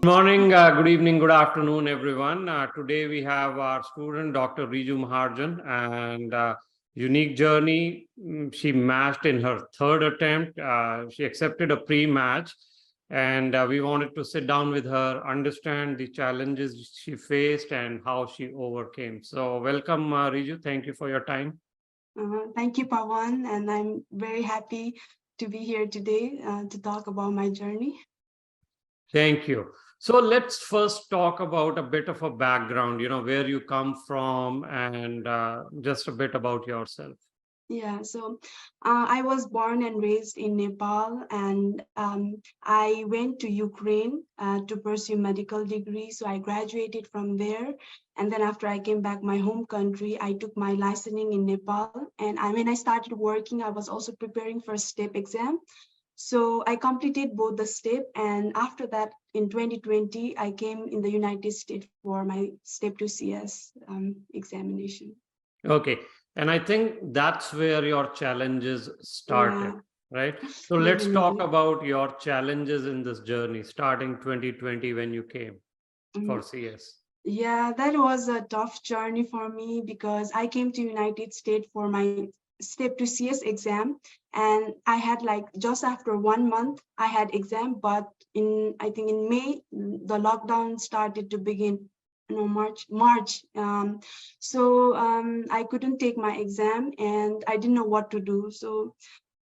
Morning, good evening, good afternoon, everyone. Today we have our student, Dr. Reeju Maharajan, and unique journey. She matched in her third attempt. She accepted a pre-match, and we wanted to sit down with her, understand the challenges she faced and how she overcame. So welcome, Reeju. Thank you for your time. Thank you, Pawan, and I'm very happy to be here today to talk about my journey. Thank you. So let's first talk about a bit of a background, where you come from and just a bit about yourself. Yeah, so I was born and raised in Nepal, and I went to Ukraine to pursue medical degree. So I graduated from there, and then after I came back my home country, I took my licensing in Nepal. And when I started working, I was also preparing for STEP exam. So I completed both the STEP, and after that, in 2020, I came in the United States for my STEP 2 CS examination. Okay. And I think that's where your challenges started, right? So let's talk about your challenges in this journey, starting 2020 when you came for CS. Yeah, that was a tough journey for me because I came to United States for my STEP 2 CS exam, and I had like just after 1 month I had exam, but I think in May the lockdown started to begin. No, March. I couldn't take my exam and I didn't know what to do. So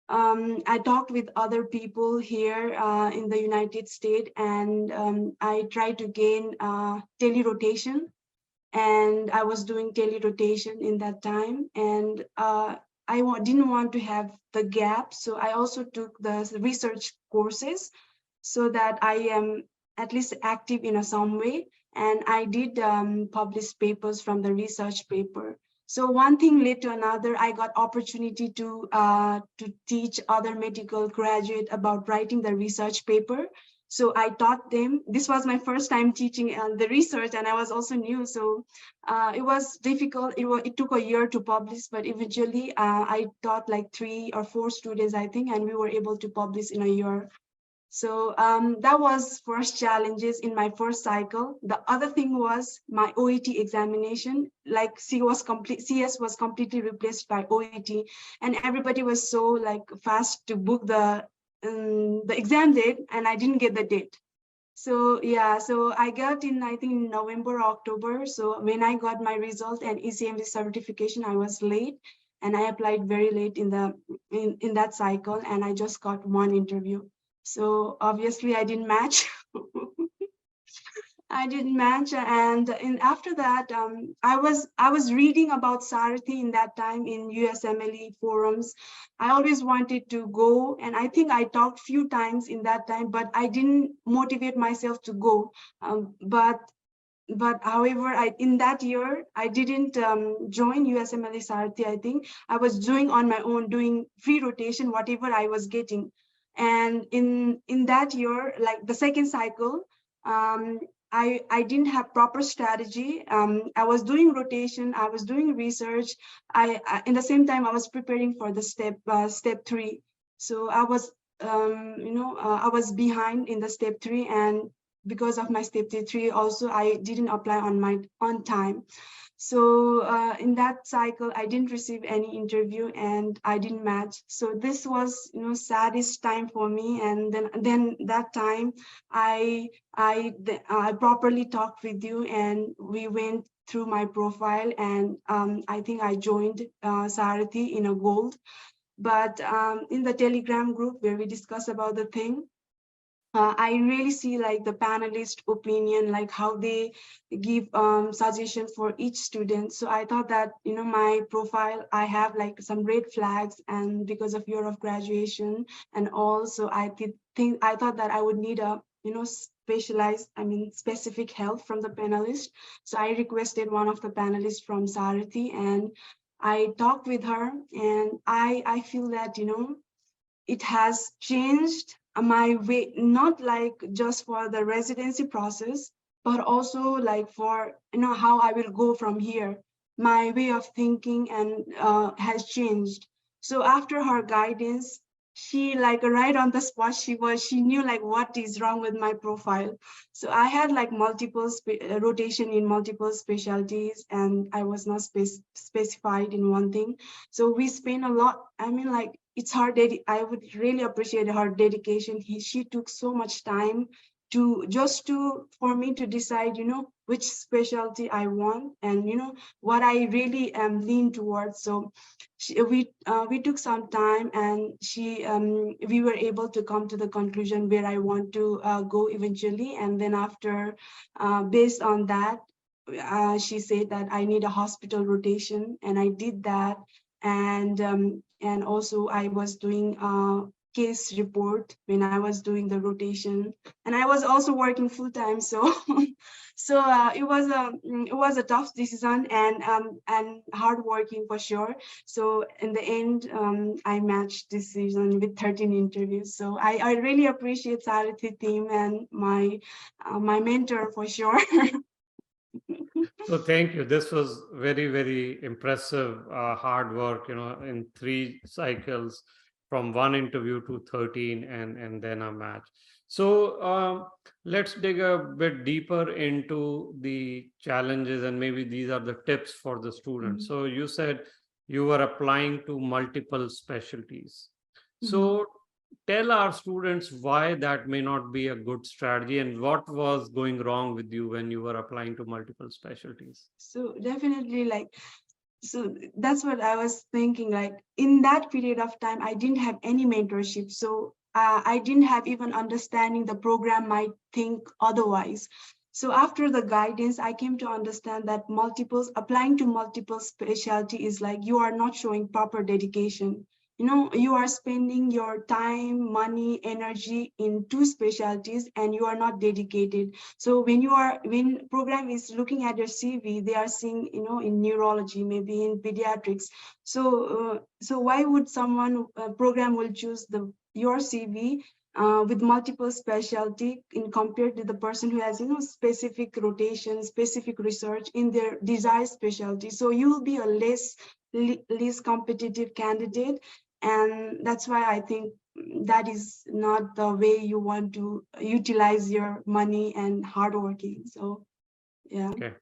I talked with other people here in the United States, and I tried to gain tele-rotation, and I was doing tele-rotation in that time, and didn't want to have the gap, so I also took the research courses so that I am at least active in some way, and I did publish papers from the research paper. So one thing led to another. I got opportunity to teach other medical graduate about writing the research paper. So I taught them. This was my first time teaching the research, and I was also new. So it was difficult. It took a year to publish, but eventually I taught like 3 or 4 students, I think, and we were able to publish in a year. So that was first challenges in my first cycle. The other thing was my OET examination. Like CS was completely replaced by OET, and everybody was so like fast to book the exam date, and I didn't get the date. So yeah, so I got in, I think, in November, October. So when I got my result and ECMD certification, I was late, and I applied very late in that cycle, and I just got one interview. So obviously I didn't match. I didn't match, and after that, I was reading about Sarthi in that time in USMLE forums. I always wanted to go, and I think I talked few times in that time, but I didn't motivate myself to go. But however, in that year I didn't join USMLESarthi. I think I was doing on my own, doing free rotation, whatever I was getting. And in that year, like the second cycle, I didn't have proper strategy. I was doing rotation, I was doing research. In the same time I was preparing for the step 3. So I was I was behind in the step 3, and because of my step 3 also I didn't apply on time. So in that cycle, I didn't receive any interview and I didn't match. So this was, saddest time for me. And then that time, I properly talked with you, and we went through my profile, and I think I joined Sarthi in a gold. But in the Telegram group where we discuss about the thing, I really see like the panelist opinion, like how they give suggestions for each student. So I thought that, my profile, I have like some red flags, and because of year of graduation, and also I thought that I would need a, specific help from the panelist. So I requested one of the panelists from Sarthi, and I talked with her, and I feel that, it has changed my way, not like just for the residency process, but also like for, how I will go from here. My way of thinking and has changed. So after her guidance, she like right on the spot, she knew like what is wrong with my profile. So I had like multiple rotation in multiple specialties, and I was not specified in one thing. So we spent a lot, I mean, like, it's her I would really appreciate her dedication. She took so much time to just to for me to decide, you know, which specialty I want, and you know what I really am lean towards. So we took some time, and we were able to come to the conclusion where I want to go eventually. And then after, based on that, she said that I need a hospital rotation, and I did that. And also I was doing case report when I was doing the rotation, and I was also working full time. So so it was a tough decision, and hard working for sure. So in the end, I matched this season with 13 interviews. So I really appreciate Sarthi team and my mentor for sure. So thank you. This was very, very impressive, hard work, you know, in 3 cycles from one interview to 13 and then a match. So let's dig a bit deeper into the challenges, and maybe these are the tips for the students. So you said you were applying to multiple specialties. So tell our students why that may not be a good strategy, and what was going wrong with you when you were applying to multiple specialties. So definitely, like, so that's what I was thinking. Like, in that period of time, I didn't have any mentorship. So I didn't have even understanding the program might think otherwise. So after the guidance, I came to understand that applying to multiple specialty is like you are not showing proper dedication. You know, you are spending your time, money, energy in two specialties, and you are not dedicated. So when program is looking at your CV, they are seeing, you know, in neurology, maybe in pediatrics. So why would someone program will choose your CV with multiple specialty in compared to the person who has, you know, specific rotation, specific research in their desired specialty. So you will be a less competitive candidate. And that's why I think that is not the way you want to utilize your money and hard working. So yeah. Okay.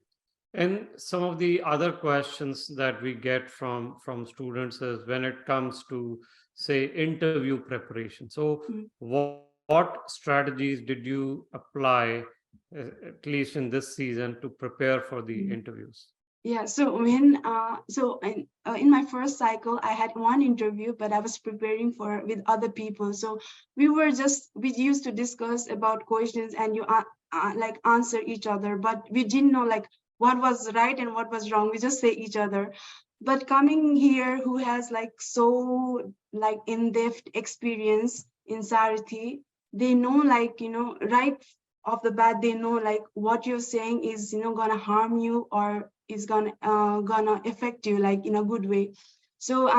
And some of the other questions that we get from students is when it comes to, say, interview preparation. So what strategies did you apply, at least in this season, to prepare for the interviews? Yeah, so in my first cycle, I had one interview, but I was preparing for with other people. So we used to discuss about questions, and you like answer each other, but we didn't know like what was right and what was wrong. We just say each other. But coming here, who has like so like in-depth experience in Sarthi, they know, like, you know, right off the bat, they know like what you're saying is, you know, gonna harm you or is gonna affect you like in a good way. So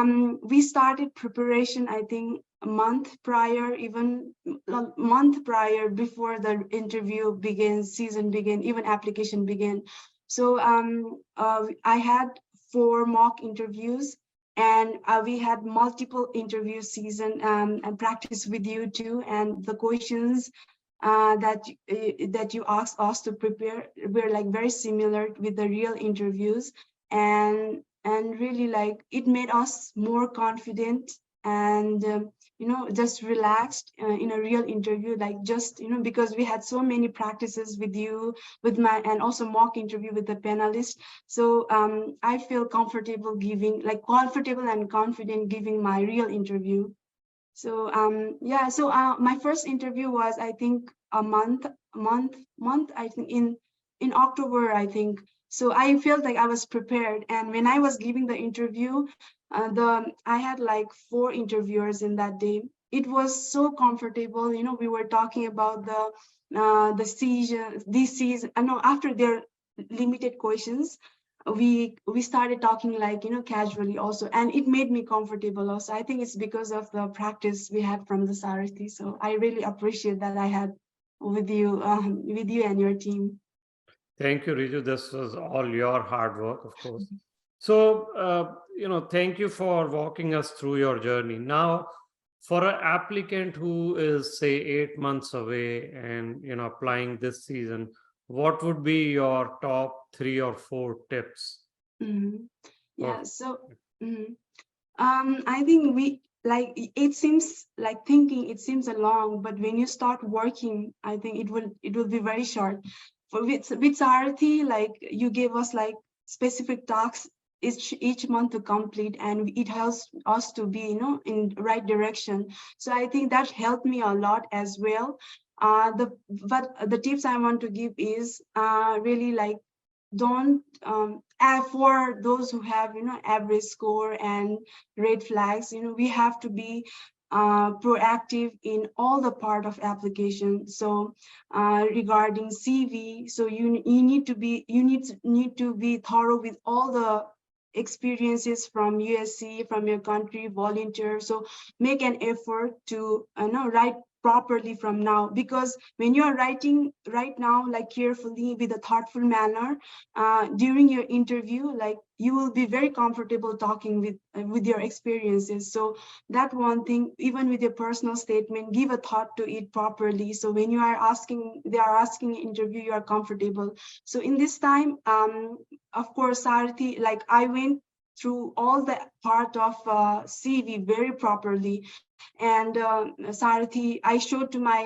we started preparation, I think a month prior, even a month prior, before the interview begins, season begin, even application begin. So I had 4 mock interviews, and we had multiple interview season and practice with you too, and the questions that you asked us to prepare were like very similar with the real interviews. And really, like, it made us more confident, and you know, just relaxed in a real interview, like, just, you know, because we had so many practices with you, with my, and also mock interview with the panelists. So I feel comfortable giving, like, comfortable and confident giving my real interview. So yeah, so my first interview was, I think, a month, I think, in October, I think. So I felt like I was prepared, and when I was giving the interview, I had like 4 interviewers in that day. It was so comfortable, you know. We were talking about the season, this season. No, after their limited questions, we started talking, like, you know, casually also, and it made me comfortable also. I think it's because of the practice we had from the Sarthi. So I really appreciate that I had with you and your team. Thank you, Reeju. This was all your hard work, of course. So, you know, thank you for walking us through your journey. Now, For an applicant who is, say, 8 months away and applying this season, what would be your top 3 or 4 tips? Mhm. For Yeah, so mhm. I think we like it seems like thinking it seems a long, but when you start working, I think it will be very short. For with Sarthi, like you gave us like specific tasks each month to complete, and it helps us to be in right direction. So I think that helped me a lot as well. The tips I want to give is really like don't for those who have average score and red flags, we have to be proactive in all the part of application. So regarding CV, so you need to be thorough with all the experiences from USC, from your country, volunteer. So make an effort to write properly from now, because when you are writing right now, like carefully with a thoughtful manner, during your interview, like you will be very comfortable talking with your experiences. So that one thing, even with your personal statement, give a thought to it properly, so when they are asking interview, you are comfortable. So in this time, of course, Sarthi, like I went through all the part of CV very properly. And Sarthi, I showed to my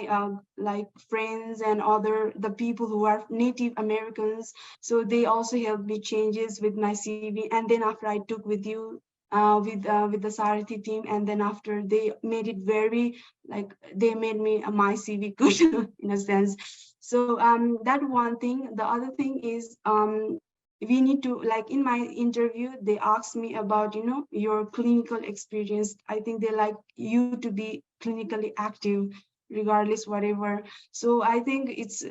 like friends and other the people who are Native Americans, so they also helped me changes with my CV. And then after I took with you with the Sarthi team, and then after they made it very like they made me my CV good in a sense. So that one thing. The other thing is we need to, like in my interview they asked me about your clinical experience. I think they like you to be clinically active regardless whatever. So I think it's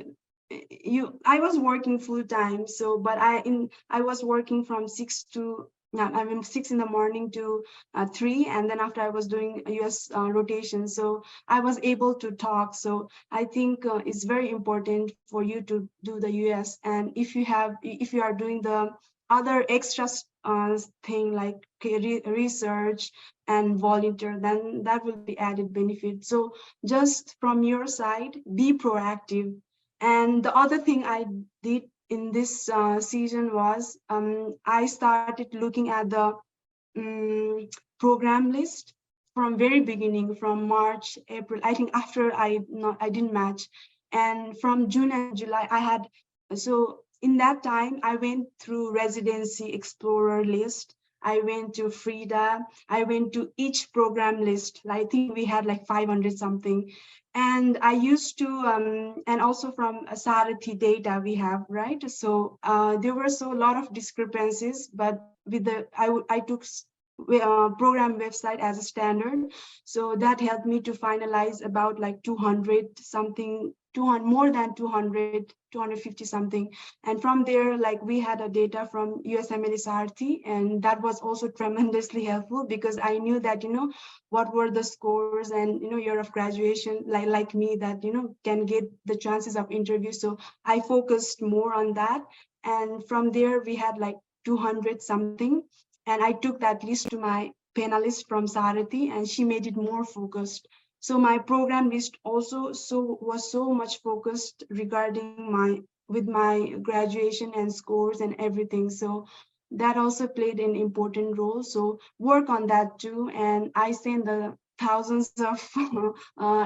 I was working full time, so but I was working from 6 to I mean 6 in the morning to 3, and then after I was doing US rotation, so I was able to talk. So I think it's very important for you to do the US. And if you are doing the other extra thing like research and volunteer, then that will be added benefit. So just from your side, be proactive. And the other thing I did in this season was I started looking at the um, program list from very beginning, from March, April. I think after I didn't match, and from June and July I had. So in that time, I went through Residency Explorer list. I went to Frida. I went to each program list. I think we had like 500 something. And I used to, and also from Sarthi data we have, right? So there were so a lot of discrepancies, but with I took program website as a standard. So that helped me to finalize about like 200 something, 200, more than 200, 250 something. And from there, like we had a data from USMLESarthi, and that was also tremendously helpful, because I knew that, what were the scores and, year of graduation, like me, that, can get the chances of interview. So I focused more on that. And from there, we had like 200 something. And I took that list to my panelist from Sarthi, and she made it more focused. So my program list also was so much focused regarding my graduation and scores and everything. So that also played an important role. So work on that too. And I sent the thousands of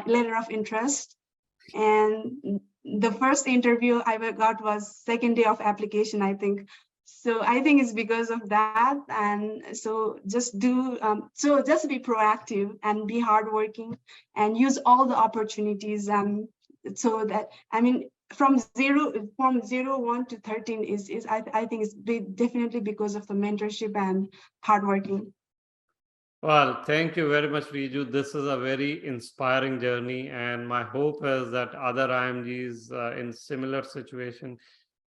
letter of interest. And the first interview I got was second day of application, I think. So I think it's because of that. And so just be proactive and be hardworking and use all the opportunities. So that, I mean, from 1 to 13 is I think it's definitely because of the mentorship and hardworking. Well, thank you very much, Reeju. This is a very inspiring journey, and my hope is that other IMGs in similar situation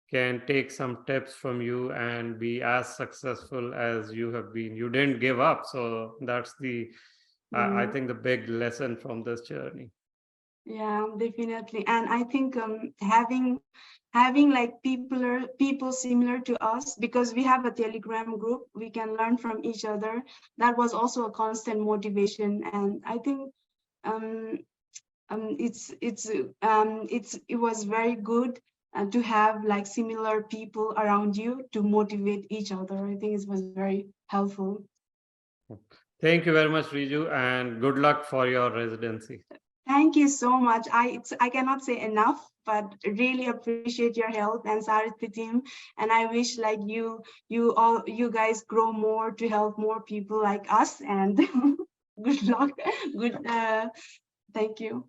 can take some tips from you and be as successful as you have been. You didn't give up, so that's the I Mm. think the big lesson from this journey. Yeah, definitely. And I think having like people similar to us, because we have a Telegram group, we can learn from each other. That was also a constant motivation. And I think um, it was very good to have like similar people around you to motivate each other. I think it was very helpful. Thank you very much, Reeju, and good luck for your residency. Thank you so much. I cannot say enough, but really appreciate your help and Sarthi team. And I wish like you guys grow more to help more people like us. And good luck. Good. Thank you.